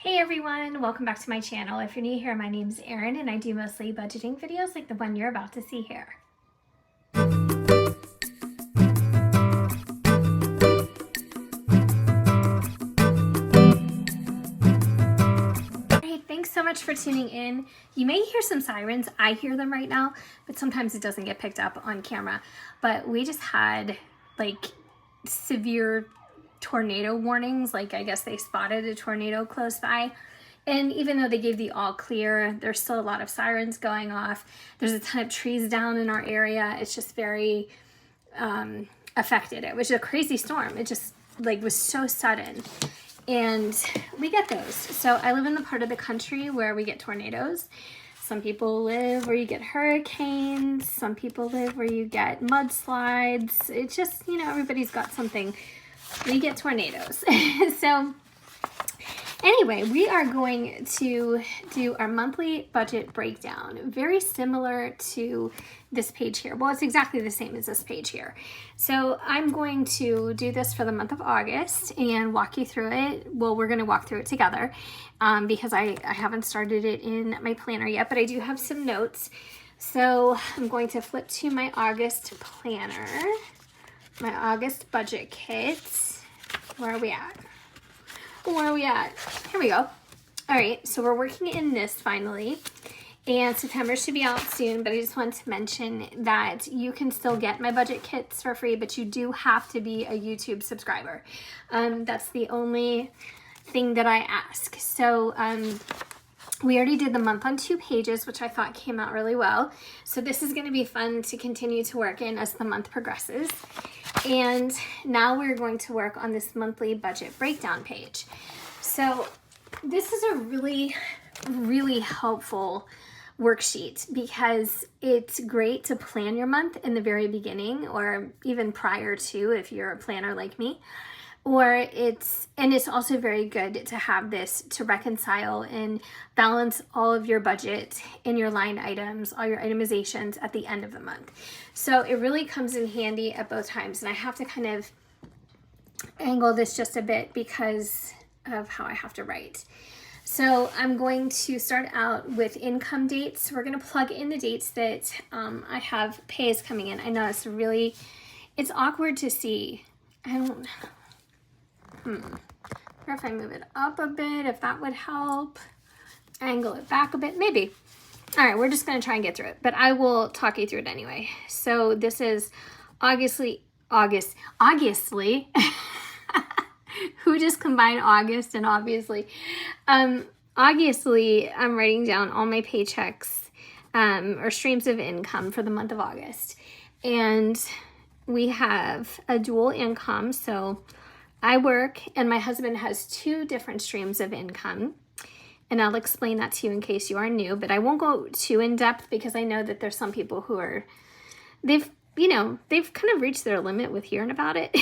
Hey everyone, welcome back to my channel. If you're new here, my name's Erin and I do mostly budgeting videos like the one you're about to see here. Hey, thanks so much for tuning in. You may hear some sirens. I hear them right now, but sometimes it doesn't get picked up on camera. But we just had like severe tornado warnings. Like I guess they spotted a tornado close by. And even though they gave the all clear, there's still a lot of sirens going off. There's a ton of trees down in our area. It's just very affected. It was a crazy storm. It just like was so sudden. And we get those. So I live in the part of the country where we get tornadoes. Some people live where you get hurricanes. Some people live where you get mudslides. It's just, you know, everybody's got something. We get tornadoes. So anyway, we are going to do our monthly budget breakdown, very similar to this page here. Well, it's exactly the same as this page here. So I'm going to do this for the month of August and walk you through it. Well, we're going to walk through it together because I haven't started it in my planner yet, but I do have some notes. So I'm going to flip to my August planner, my August budget kit. Where are we at? Where are we at? Here we go. All right, so we're working in this finally, and September should be out soon, but I just want to mention that you can still get my budget kits for free, but you do have to be a YouTube subscriber. That's the only thing that I ask. So we already did the month on 2 pages, which I thought came out really well. So this is going to be fun to continue to work in as the month progresses. And now we're going to work on this monthly budget breakdown page. So this is a really, really helpful worksheet because it's great to plan your month in the very beginning or even prior to if you're a planner like me. It's also very good to have this to reconcile and balance all of your budget and your line items, all your itemizations at the end of the month. So it really comes in handy at both times. And I have to kind of angle this just a bit because of how I have to write. So I'm going to start out with income dates. We're going to plug in the dates that I have pays coming in. I know it's awkward to see. I don't know. Or if I move it up a bit, if that would help. Angle it back a bit, maybe. All right, we're just going to try and get through it, but I will talk you through it anyway. So this is August. Who just combined August and obviously? Obviously, I'm writing down all my paychecks or streams of income for the month of August. And we have a dual income, so I work and my husband has 2 different streams of income, and I'll explain that to you in case you are new, but I won't go too in depth because I know that there's some people who they've kind of reached their limit with hearing about it,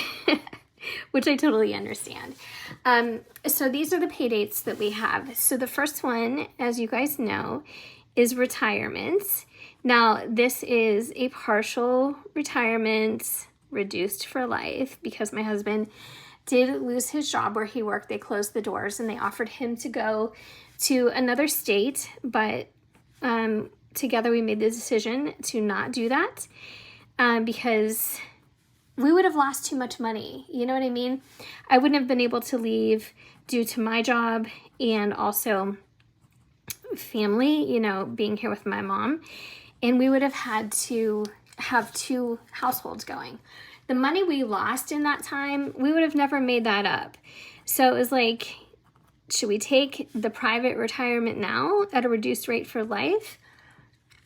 which I totally understand. So these are the pay dates that we have. So the first one, as you guys know, is retirement. Now this is a partial retirement, reduced for life, because my husband did lose his job where he worked. They closed the doors and they offered him to go to another state, but together we made the decision to not do that because we would have lost too much money. You know what I mean? I wouldn't have been able to leave due to my job and also family, being here with my mom, and we would have had to have 2 households going. The money we lost in that time, we would have never made that up. So it was like, should we take the private retirement now at a reduced rate for life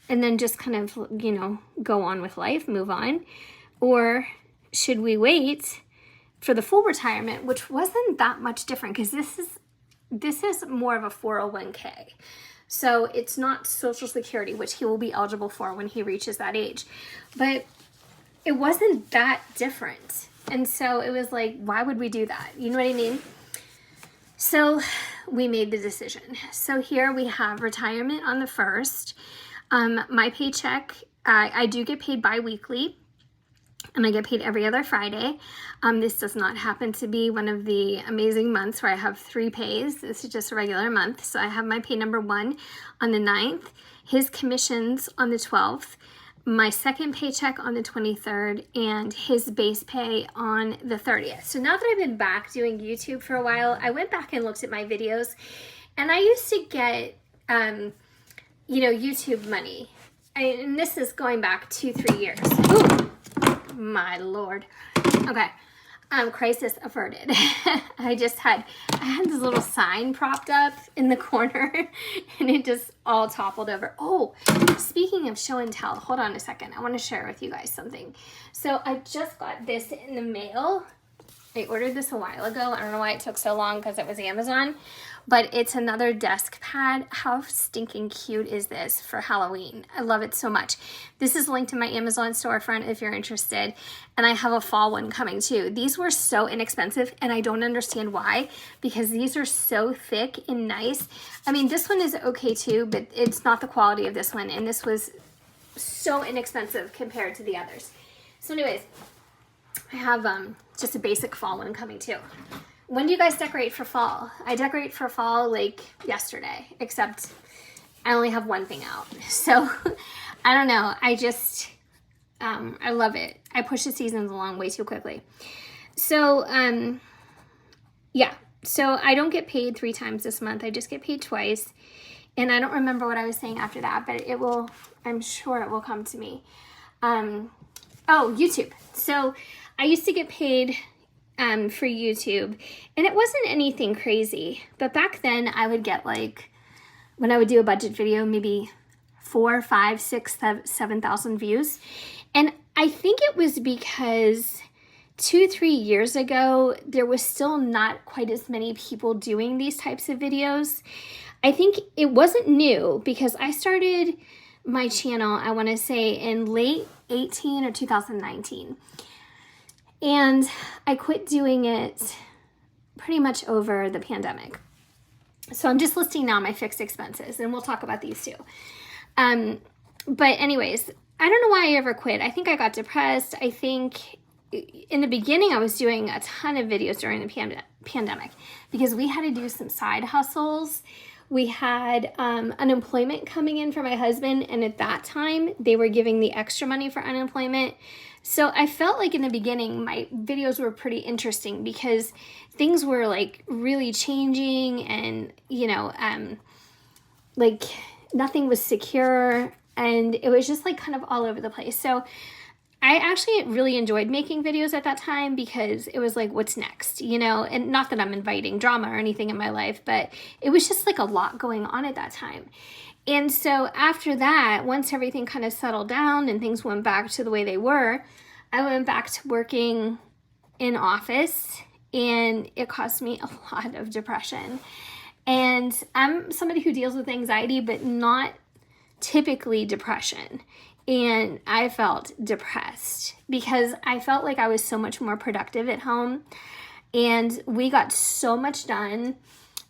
and then just kind of, go on with life, move on? Or should we wait for the full retirement, which wasn't that much different because this is more of a 401k. So it's not Social Security, which he will be eligible for when he reaches that age. But it wasn't that different. And so it was like, why would we do that? You know what I mean? So we made the decision. So here we have retirement on the 1st. My paycheck, I do get paid bi-weekly. and I get paid every other Friday. This does not happen to be one of the amazing months where I have 3 pays. This is just a regular month. So I have my pay number 1 on the 9th, his commissions on the 12th, my second paycheck on the 23rd, and his base pay on the 30th. So now that I've been back doing YouTube for a while, I went back and looked at my videos, and I used to get, YouTube money. And this is going back 2-3 years. Ooh, my Lord. Okay. Crisis averted. I had this little sign propped up in the corner and it just all toppled over. Oh, speaking of show and tell, hold on a second. I want to share with you guys something. So I just got this in the mail. I ordered this a while ago. I don't know why it took so long because it was Amazon, but it's another desk pad. How stinking cute is this for Halloween? I love it so much. This is linked in my Amazon storefront if you're interested, and I have a fall one coming too. These were so inexpensive, and I don't understand why, because these are so thick and nice. I mean, this one is okay too, but it's not the quality of this one, and this was so inexpensive compared to the others. So anyways, I have just a basic fall one coming too. When do you guys decorate for fall? I decorate for fall like yesterday, except I only have one thing out. So I don't know. I just, I love it. I push the seasons along way too quickly. So, yeah. So I don't get paid 3 times this month. I just get paid twice. And I don't remember what I was saying after that, but it will, I'm sure it will come to me. Oh, YouTube. So I used to get paid for YouTube, and it wasn't anything crazy, but back then I would get, like, when I would do a budget video, maybe 4, 5, 6, 7,000 views. And I think it was because 2-3 years ago there was still not quite as many people doing these types of videos. I think it wasn't new because I started my channel, I want to say, in late 18 or 2019. And I quit doing it pretty much over the pandemic. So I'm just listing now my fixed expenses, and we'll talk about these too. But anyways, I don't know why I ever quit. I think I got depressed. I think in the beginning I was doing a ton of videos during the pandemic because we had to do some side hustles. We had unemployment coming in for my husband, and at that time they were giving the extra money for unemployment. So I felt like in the beginning my videos were pretty interesting because things were like really changing, and like nothing was secure, and it was just like kind of all over the place. So I actually really enjoyed making videos at that time because it was like, what's next, and not that I'm inviting drama or anything in my life, but it was just like a lot going on at that time. And so after that, once everything kind of settled down and things went back to the way they were, I went back to working in office, and it caused me a lot of depression. And I'm somebody who deals with anxiety, but not typically depression. And I felt depressed because I felt like I was so much more productive at home, and we got so much done.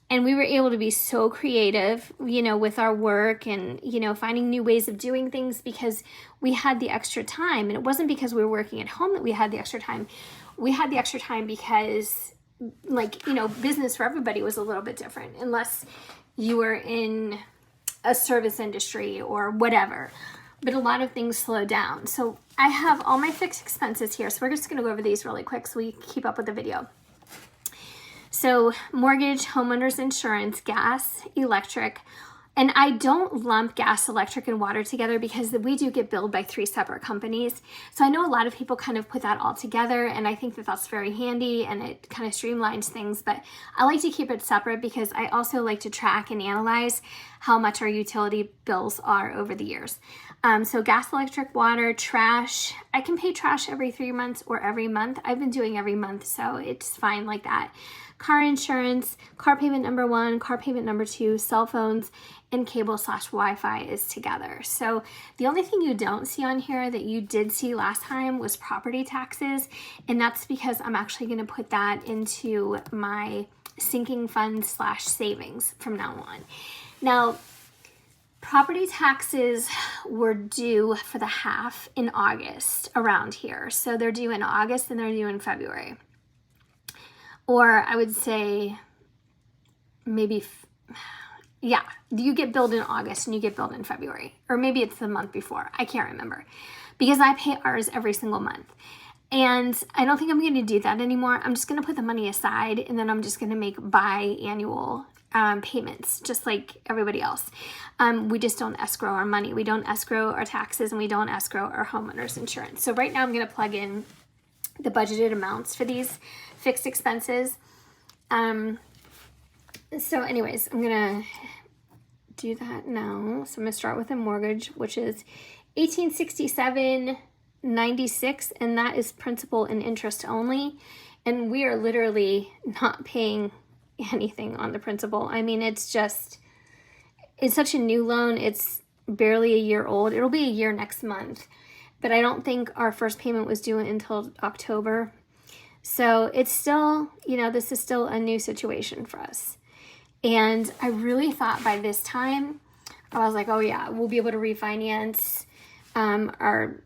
And we were able to be so creative, with our work and, finding new ways of doing things because we had the extra time. And it wasn't because we were working at home that we had the extra time. We had the extra time because, business for everybody was a little bit different unless you were in a service industry or whatever. But a lot of things slowed down. So I have all my fixed expenses here. So we're just going to go over these really quick so we keep up with the video. So mortgage, homeowner's insurance, gas, electric, and I don't lump gas, electric, and water together because we do get billed by 3 separate companies. So I know a lot of people kind of put that all together, and I think that that's very handy and it kind of streamlines things, but I like to keep it separate because I also like to track and analyze how much our utility bills are over the years. So gas, electric, water, trash. I can pay trash every 3 months or every month. I've been doing every month, so it's fine like that. Car insurance, car payment number 1, car payment number 2, cell phones, and cable/Wi-Fi is together. So the only thing you don't see on here that you did see last time was property taxes, and that's because I'm actually going to put that into my sinking fund / savings from now on. Now, property taxes were due for the half in August around here. So they're due in August and they're due in February. Or I would say maybe, yeah, you get billed in August and you get billed in February. Or maybe it's the month before. I can't remember. Because I pay ours every single month. And I don't think I'm going to do that anymore. I'm just going to put the money aside and then I'm just going to make biannual payments, just like everybody else. We just don't escrow our money. We don't escrow our taxes and we don't escrow our homeowner's insurance. So right now I'm going to plug in the budgeted amounts for these fixed expenses. So anyways, I'm going to do that now. So I'm going to start with a mortgage, which is $1867.96, and that is principal and interest only. And we are literally not paying anything on the principal. I mean, it's such a new loan. It's barely a year old. It'll be a year next month, but I don't think our first payment was due until October. So it's still, this is still a new situation for us. And I really thought by this time, I was like, oh yeah, we'll be able to refinance. Our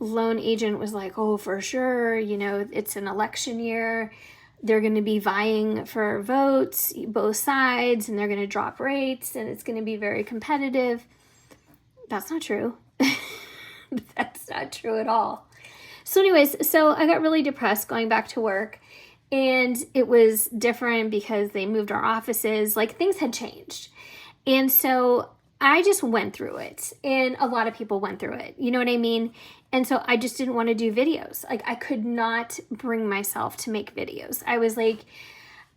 loan agent was like, oh, for sure, it's an election year. They're going to be vying for votes, both sides, and they're going to drop rates, and it's going to be very competitive. That's not true. That's not true at all. So anyways, so I got really depressed going back to work, and it was different because they moved our offices. Like, things had changed. And so I just went through it, and a lot of people went through it. You know what I mean? And so I just didn't want to do videos. Like, I could not bring myself to make videos. I was like,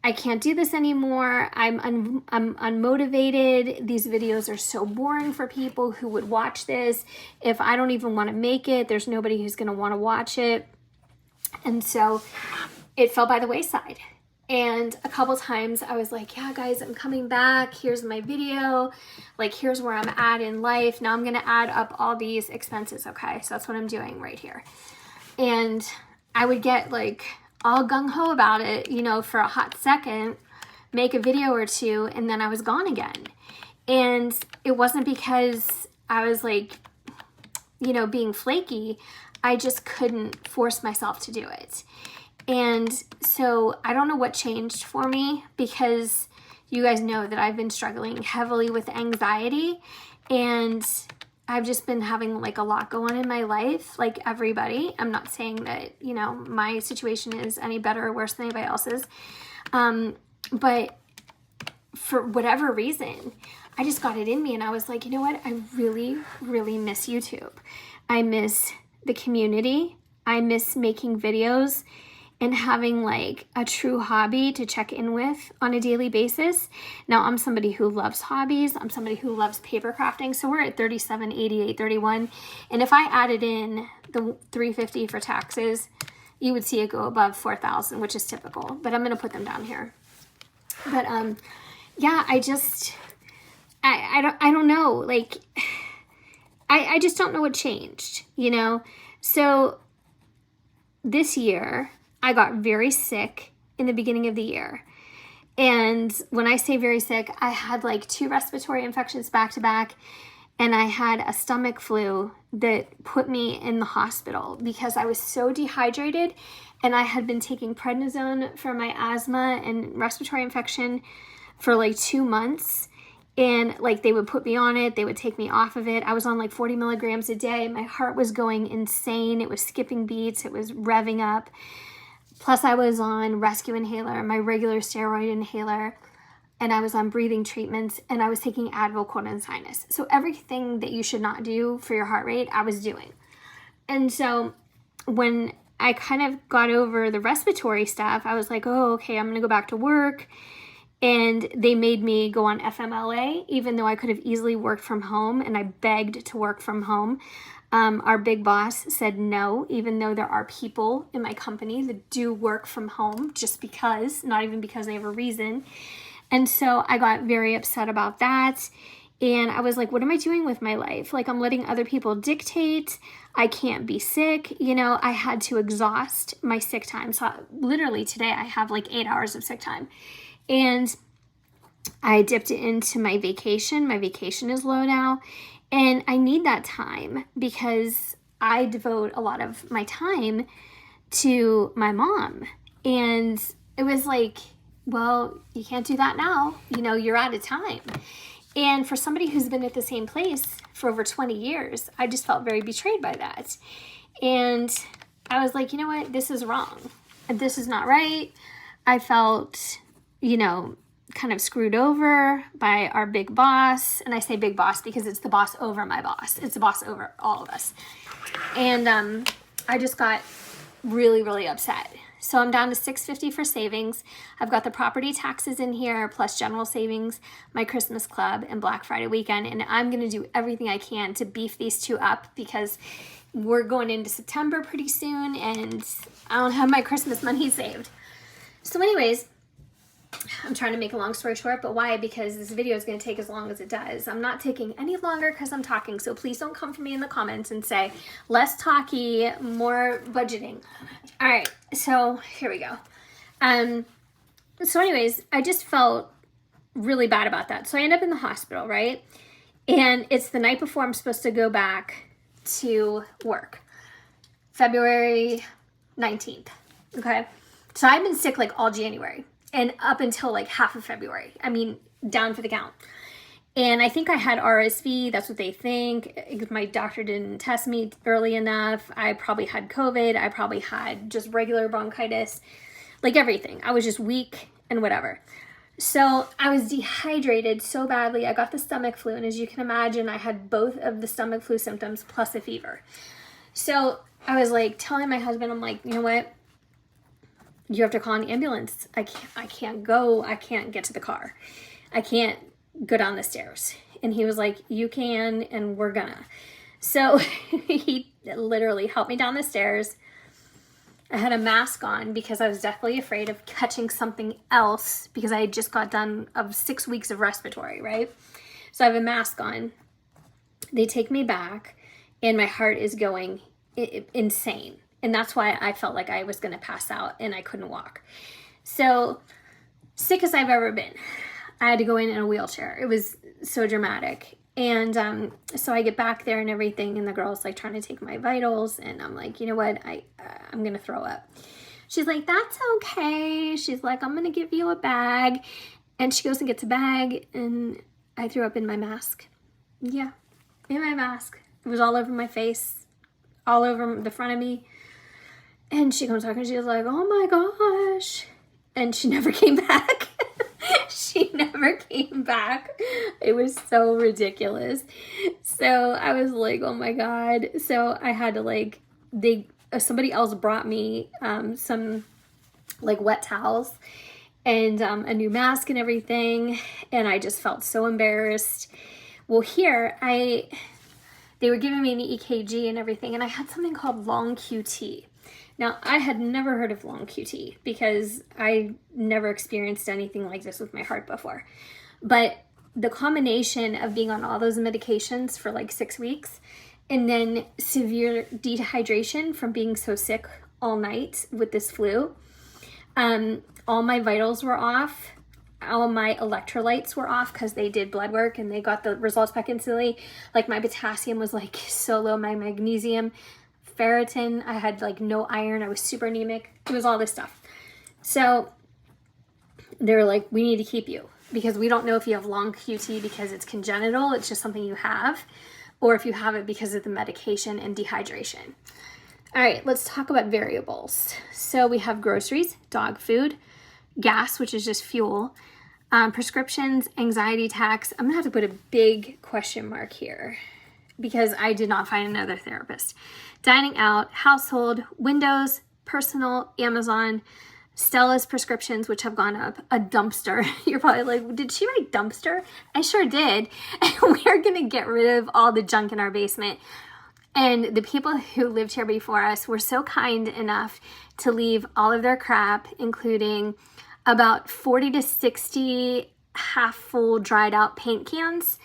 I can't do this anymore. I'm unmotivated. These videos are so boring for people who would watch this. If I don't even want to make it, there's nobody who's going to want to watch it. And so it fell by the wayside. And a couple times I was like, yeah, guys, I'm coming back. Here's my video. Like, here's where I'm at in life. Now I'm going to add up all these expenses. Okay. So that's what I'm doing right here. And I would get like all gung-ho about it, for a hot second, make a video or two, and then I was gone again. And it wasn't because I was like, being flaky. I just couldn't force myself to do it. And so I don't know what changed for me, because you guys know that I've been struggling heavily with anxiety, and I've just been having like a lot going on in my life, like everybody. I'm not saying that, my situation is any better or worse than anybody else's. But for whatever reason, I just got it in me, and I was like, you know what? I really, really miss YouTube. I miss the community. I miss making videos and having like a true hobby to check in with on a daily basis. Now, I'm somebody who loves hobbies. I'm somebody who loves paper crafting. So we're at 37.88.31. And if I added in the $350 for taxes, you would see it go above $4,000, which is typical. But I'm going to put them down here. But yeah, I don't know. Like, I just don't know what changed, So this year, I got very sick in the beginning of the year. And when I say very sick, I had like 2 respiratory infections back to back, and I had a stomach flu that put me in the hospital because I was so dehydrated, and I had been taking prednisone for my asthma and respiratory infection for like 2 months. And like, they would put me on it, they would take me off of it. I was on like 40 milligrams a day. My heart was going insane. It was skipping beats. It was revving up. Plus, I was on rescue inhaler, my regular steroid inhaler, and I was on breathing treatments, and I was taking Advil, cold and sinus. So everything that you should not do for your heart rate, I was doing. And so when I kind of got over the respiratory stuff, I was like, oh, okay, I'm going to go back to work. And they made me go on FMLA, even though I could have easily worked from home, and I begged to work from home. Our big boss said no, even though there are people in my company that do work from home just because, not even because they have a reason. And so I got very upset about that. And I was like, what am I doing with my life? Like, I'm letting other people dictate. I can't be sick. I had to exhaust my sick time. So literally today I have like 8 hours of sick time. And I dipped it into my vacation. My vacation is low now. And I need that time because I devote a lot of my time to my mom. And it was like, well, you can't do that now. You know, you're out of time. And for somebody who's been at the same place for over 20 years, I just felt very betrayed by that. And I was like, you know what? This is wrong. This is not right. I felt, you know, kind of screwed over by our big boss. And I say big boss because it's the boss over my boss. It's the boss over all of us. And I just got really, really upset. So I'm down to $650 for savings. I've got the property taxes in here, plus general savings, my Christmas club, and Black Friday weekend. And I'm going to do everything I can to beef these two up because we're going into September pretty soon and I don't have my Christmas money saved. So anyways, I'm trying to make a long story short, but why? Because this video is going to take as long as it does. I'm not taking any longer because I'm talking, so please don't come for me in the comments and say, less talky, more budgeting. All right, so here we go. So anyways, I just felt really bad about that. So I end up in the hospital, right? And it's the night before I'm supposed to go back to work, February 19th, okay? So I've been sick like all January. And up until like half of February. I mean, down for the count. And I think I had RSV. That's what they think. My doctor didn't test me early enough. I probably had COVID. I probably had just regular bronchitis. Like everything. I was just weak and whatever. So I was dehydrated so badly. I got the stomach flu. And as you can imagine, I had both of the stomach flu symptoms plus a fever. So I was like telling my husband, I'm like, you know what? You have to call an ambulance. I can't go. I can't get to the car. I can't go down the stairs. And he was like, you can, and we're gonna. So he literally helped me down the stairs. I had a mask on because I was deathly afraid of catching something else because I had just got done of 6 weeks of respiratory, right? So I have a mask on. They take me back and my heart is going insane. And that's why I felt like I was going to pass out and I couldn't walk. So sick as I've ever been. I had to go in a wheelchair. It was so dramatic. And so I get back there and everything. And the girl's like trying to take my vitals. And I'm like, you know what? I'm going to throw up. She's like, that's okay. She's like, I'm going to give you a bag. And she goes and gets a bag. And I threw up in my mask. Yeah, in my mask. It was all over my face, all over the front of me. And she comes back and she was like, oh my gosh. And she never came back. She never came back. It was so ridiculous. So I was like, oh my God. So I had to somebody else brought me some like wet towels and a new mask and everything. And I just felt so embarrassed. Well, here they were giving me an EKG and everything. And I had something called long QT. Now, I had never heard of long QT because I never experienced anything like this with my heart before. But the combination of being on all those medications for like 6 weeks and then severe dehydration from being so sick all night with this flu, all my vitals were off. All my electrolytes were off because they did blood work and they got the results back instantly. Like my potassium was like so low, my magnesium, ferritin, I had like no iron, I was super anemic. It was all this stuff. So they were like, we need to keep you because we don't know if you have long QT because it's congenital, it's just something you have, or if you have it because of the medication and dehydration. All right, let's talk about variables. So we have groceries, dog food, gas, which is just fuel, prescriptions, anxiety attacks. I'm gonna have to put a big question mark here because I did not find another therapist. Dining out, household, windows, personal, Amazon, Stella's prescriptions, which have gone up, a dumpster. You're probably like, did she write dumpster? I sure did. And we're gonna get rid of all the junk in our basement. And the people who lived here before us were so kind enough to leave all of their crap, including about 40 to 60 half full dried out paint cans,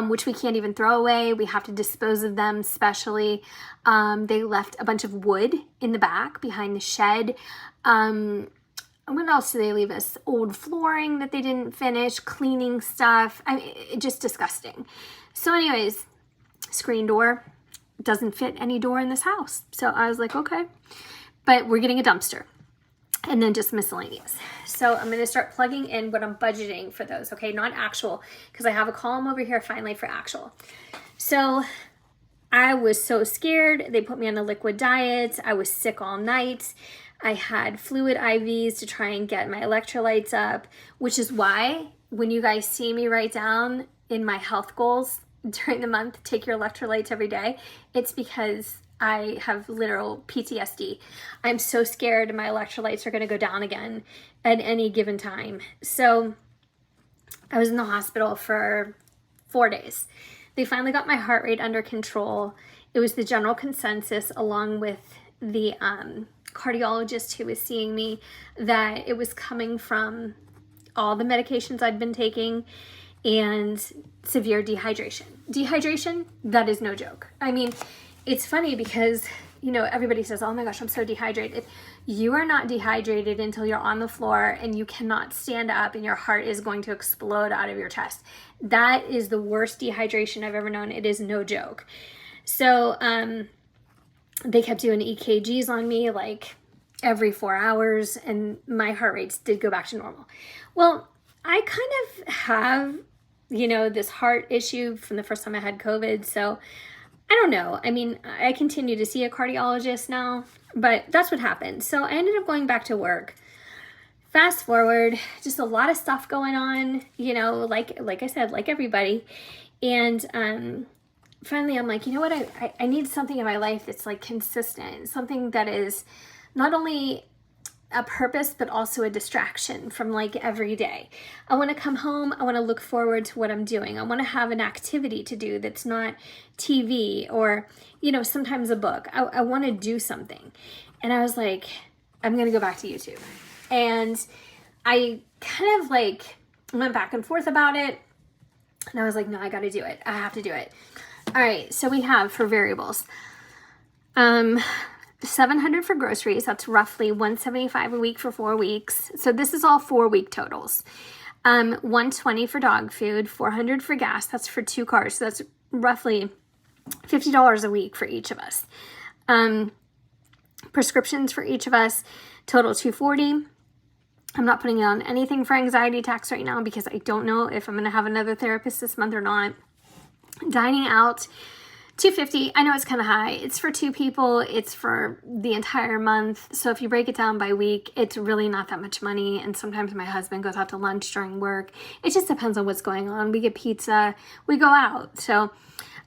which we can't even throw away. We have to dispose of them specially. They left a bunch of wood in the back behind the shed. what else do they leave us? Old flooring that they didn't finish, cleaning stuff. I mean, just disgusting. So anyways, screen door doesn't fit any door in this house. So I was like, okay, but we're getting a dumpster and then just miscellaneous. So I'm going to start plugging in what I'm budgeting for those. Okay. Not actual, because I have a column over here finally for actual. So I was so scared. They put me on a liquid diet. I was sick all night. I had fluid IVs to try and get my electrolytes up, which is why when you guys see me write down in my health goals during the month, take your electrolytes every day, it's because I have literal PTSD. I'm so scared my electrolytes are going to go down again at any given time. So I was in the hospital for 4 days. They finally got my heart rate under control. It was the general consensus, along with the cardiologist who was seeing me, that it was coming from all the medications I'd been taking and severe dehydration. Dehydration, that is no joke. I mean, it's funny because, you know, everybody says, oh my gosh, I'm so dehydrated. You are not dehydrated until you're on the floor and you cannot stand up and your heart is going to explode out of your chest. That is the worst dehydration I've ever known. It is no joke. So they kept doing EKGs on me like every 4 hours, and my heart rates did go back to normal. Well, I kind of have, you know, this heart issue from the first time I had COVID. So I don't know. I mean, I continue to see a cardiologist now, but that's what happened. So I ended up going back to work. Fast forward, just a lot of stuff going on, you know, like I said, like everybody. And finally, I'm like, you know what? I need something in my life that's like consistent, something that is not only a purpose, but also a distraction from like every day. I want to come home. I want to look forward to what I'm doing. I want to have an activity to do that's not TV or, you know, sometimes a book. I want to do something. And I was like, I'm going to go back to YouTube. And I kind of like went back and forth about it. And I was like, no, I got to do it. I have to do it. All right. So we have for variables, $700 for groceries. That's roughly $175 a week for 4 weeks. So this is all 4-week totals. $120 for dog food, $400 for gas. That's for 2 cars. So that's roughly $50 a week for each of us. Prescriptions for each of us, total $240. I'm not putting on anything for anxiety attacks right now because I don't know if I'm going to have another therapist this month or not. Dining out, $250. I know it's kind of high. It's for 2 people. It's for the entire month. So if you break it down by week, it's really not that much money. And sometimes my husband goes out to lunch during work. It just depends on what's going on. We get pizza. We go out. So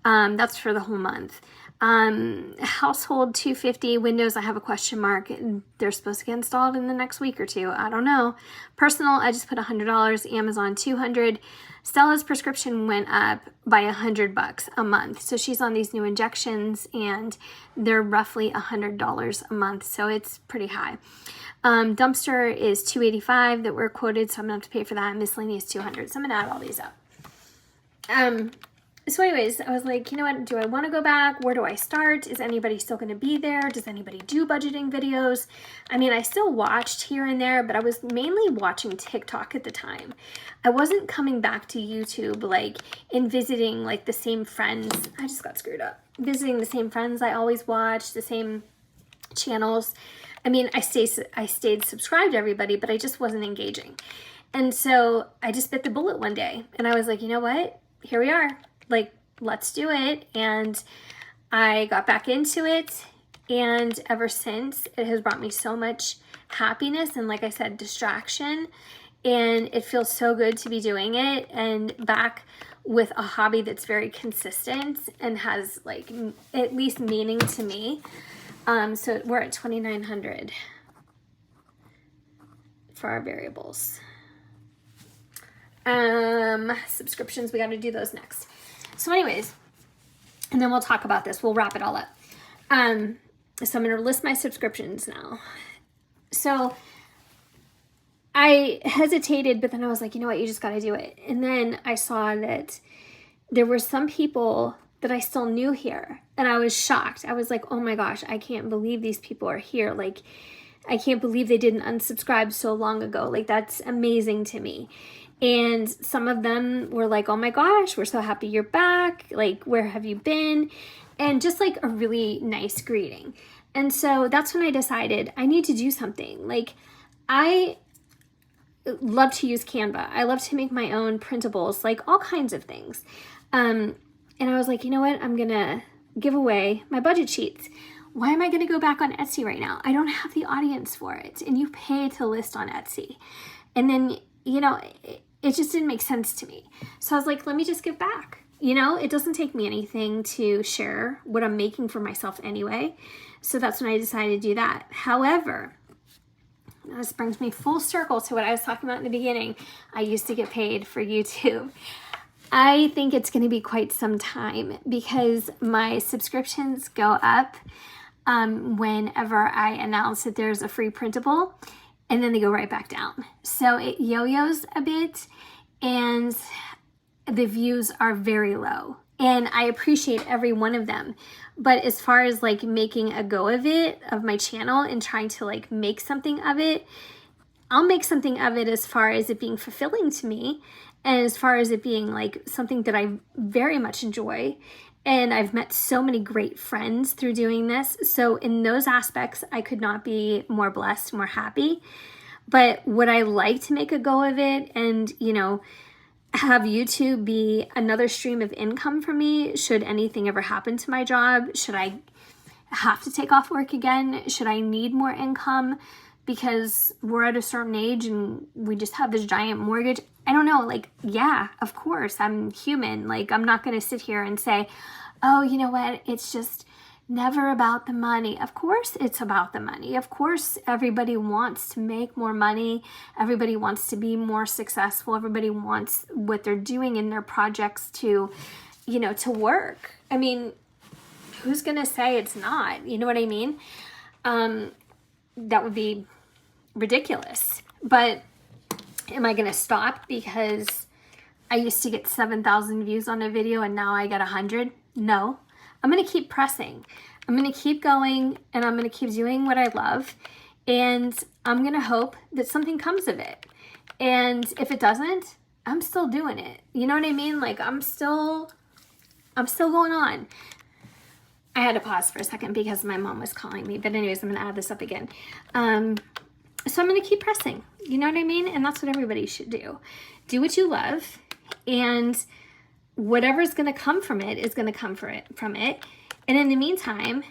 that's for the whole month. Household $250. Windows, I have a question mark. They're supposed to get installed in the next week or 2. I don't know. Personal, I just put $100. Amazon $200. Stella's prescription went up by $100 a month. So she's on these new injections and they're roughly $100 a month. So it's pretty high. Dumpster is $285 that we're quoted. So I'm gonna have to pay for that. Miscellaneous $200. So I'm gonna add all these up. So anyways, I was like, you know what, do I want to go back? Where do I start? Is anybody still going to be there? Does anybody do budgeting videos? I mean, I still watched here and there, but I was mainly watching TikTok at the time. I wasn't coming back to YouTube like and visiting like the same friends. I just got screwed up. Visiting the same friends I always watched, the same channels. I mean, I stayed subscribed to everybody, but I just wasn't engaging. And so I just bit the bullet one day and I was like, you know what? Here we are. Like, let's do it. And I got back into it. And ever since, it has brought me so much happiness and, like I said, distraction. And it feels so good to be doing it and back with a hobby that's very consistent and has like at least meaning to me. So we're at $2,900 for our variables. Subscriptions, we got to do those next. So anyways, and then we'll talk about this. We'll wrap it all up. So I'm going to list my subscriptions now. So I hesitated, but then I was like, you know what? You just got to do it. And then I saw that there were some people that I still knew here. And I was shocked. I was like, oh my gosh, I can't believe these people are here. Like, I can't believe they didn't unsubscribe so long ago. Like, that's amazing to me. And some of them were like, oh my gosh, we're so happy you're back. Like, where have you been? And just like a really nice greeting. And so that's when I decided I need to do something. Like, I love to use Canva. I love to make my own printables, like all kinds of things. And I was like, you know what? I'm going to give away my budget sheets. Why am I going to go back on Etsy right now? I don't have the audience for it. And you pay to list on Etsy. And then, you know, it just didn't make sense to me. So I was like, let me just give back. You know, it doesn't take me anything to share what I'm making for myself anyway. So that's when I decided to do that. However, this brings me full circle to what I was talking about in the beginning. I used to get paid for YouTube. I think it's going to be quite some time because my subscriptions go up whenever I announce that there's a free printable, and then they go right back down. So it yo-yos a bit, and the views are very low. And I appreciate every one of them. But as far as like making a go of it, of my channel, and trying to like make something of it, I'll make something of it as far as it being fulfilling to me, and as far as it being like something that I very much enjoy. And I've met so many great friends through doing this. So in those aspects, I could not be more blessed, more happy. But would I like to make a go of it and, you know, have YouTube be another stream of income for me should anything ever happen to my job? Should I have to take off work again? Should I need more income because we're at a certain age and we just have this giant mortgage? I don't know. Like, yeah, of course, I'm human. Like, I'm not going to sit here and say, oh, you know what? It's just never about the money. Of course it's about the money. Of course everybody wants to make more money. Everybody wants to be more successful. Everybody wants what they're doing in their projects to, you know, to work. I mean, who's going to say it's not? You know what I mean? That would be ridiculous. But am I going to stop because I used to get 7,000 views on a video and now I get 100? No. I'm going to keep pressing. I'm going to keep going, and I'm going to keep doing what I love, and I'm going to hope that something comes of it. And if it doesn't, I'm still doing it. You know what I mean? Like, I'm still going on. I had to pause for a second because my mom was calling me. But anyways, I'm going to add this up again. So I'm going to keep pressing. You know what I mean? And that's what everybody should do. Do what you love, and whatever's going to come from it is going to come from it. And in the meantime,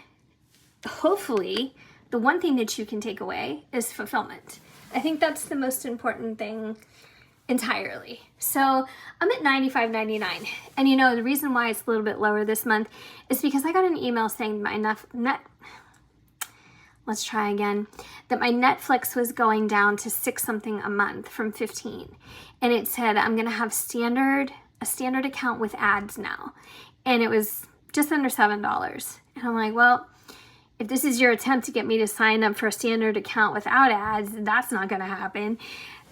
hopefully, the one thing that you can take away is fulfillment. I think that's the most important thing entirely. So I'm at $95.99. And you know, the reason why it's a little bit lower this month is because I got an email saying my let's try again, that my Netflix was going down to $6 something a month from $15. And it said I'm going to have a standard account with ads now. And it was just under $7. And I'm like, well, if this is your attempt to get me to sign up for a standard account without ads, that's not going to happen.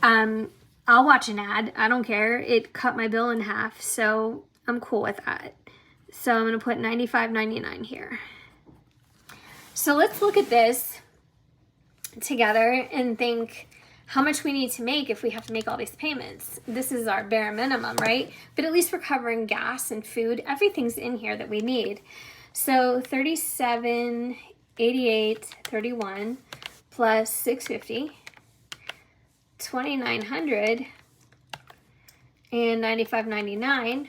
I'll watch an ad. I don't care. It cut my bill in half, so I'm cool with that. So I'm going to put $95.99 here. So let's look at this together and think how much we need to make if we have to make all these payments. This is our bare minimum, right? But at least we're covering gas and food. Everything's in here that we need. So $37, $88, $31 plus $650, $2,900, and $95.99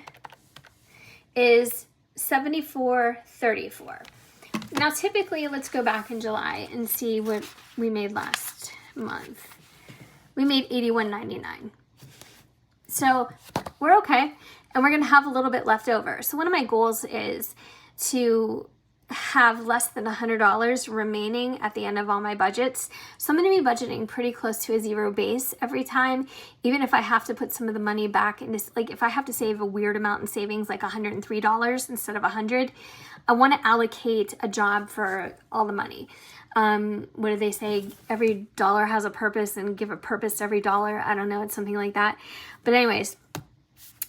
is $74.34. Now, typically, let's go back in July and see what we made last month. We made $81.99. So we're okay, and we're gonna have a little bit left over. So one of my goals is to have less than $100 remaining at the end of all my budgets. So I'm gonna be budgeting pretty close to a zero base every time, even if I have to put some of the money back in this, like if I have to save a weird amount in savings, like $103 instead of $100, I wanna allocate a job for all the money. What do they say? Every dollar has a purpose, and give a purpose to every dollar. I don't know. It's something like that. But anyways,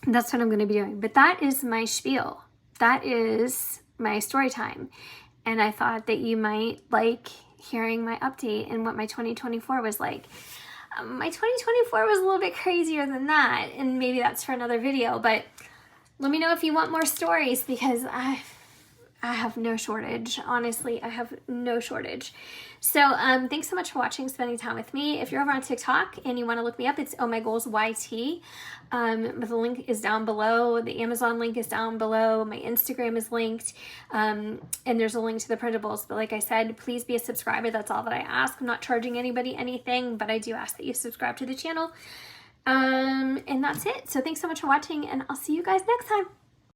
that's what I'm going to be doing. But that is my spiel. That is my story time. And I thought that you might like hearing my update and what my 2024 was like. My 2024 was a little bit crazier than that, and maybe that's for another video, but let me know if you want more stories, because I have no shortage. Honestly, I have no shortage. So thanks so much for watching, spending time with me. If you're over on TikTok and you want to look me up, it's Oh My Goals YT. But the link is down below. The Amazon link is down below. My Instagram is linked. And there's a link to the printables. But like I said, please be a subscriber. That's all that I ask. I'm not charging anybody anything, but I do ask that you subscribe to the channel. And that's it. So thanks so much for watching, and I'll see you guys next time.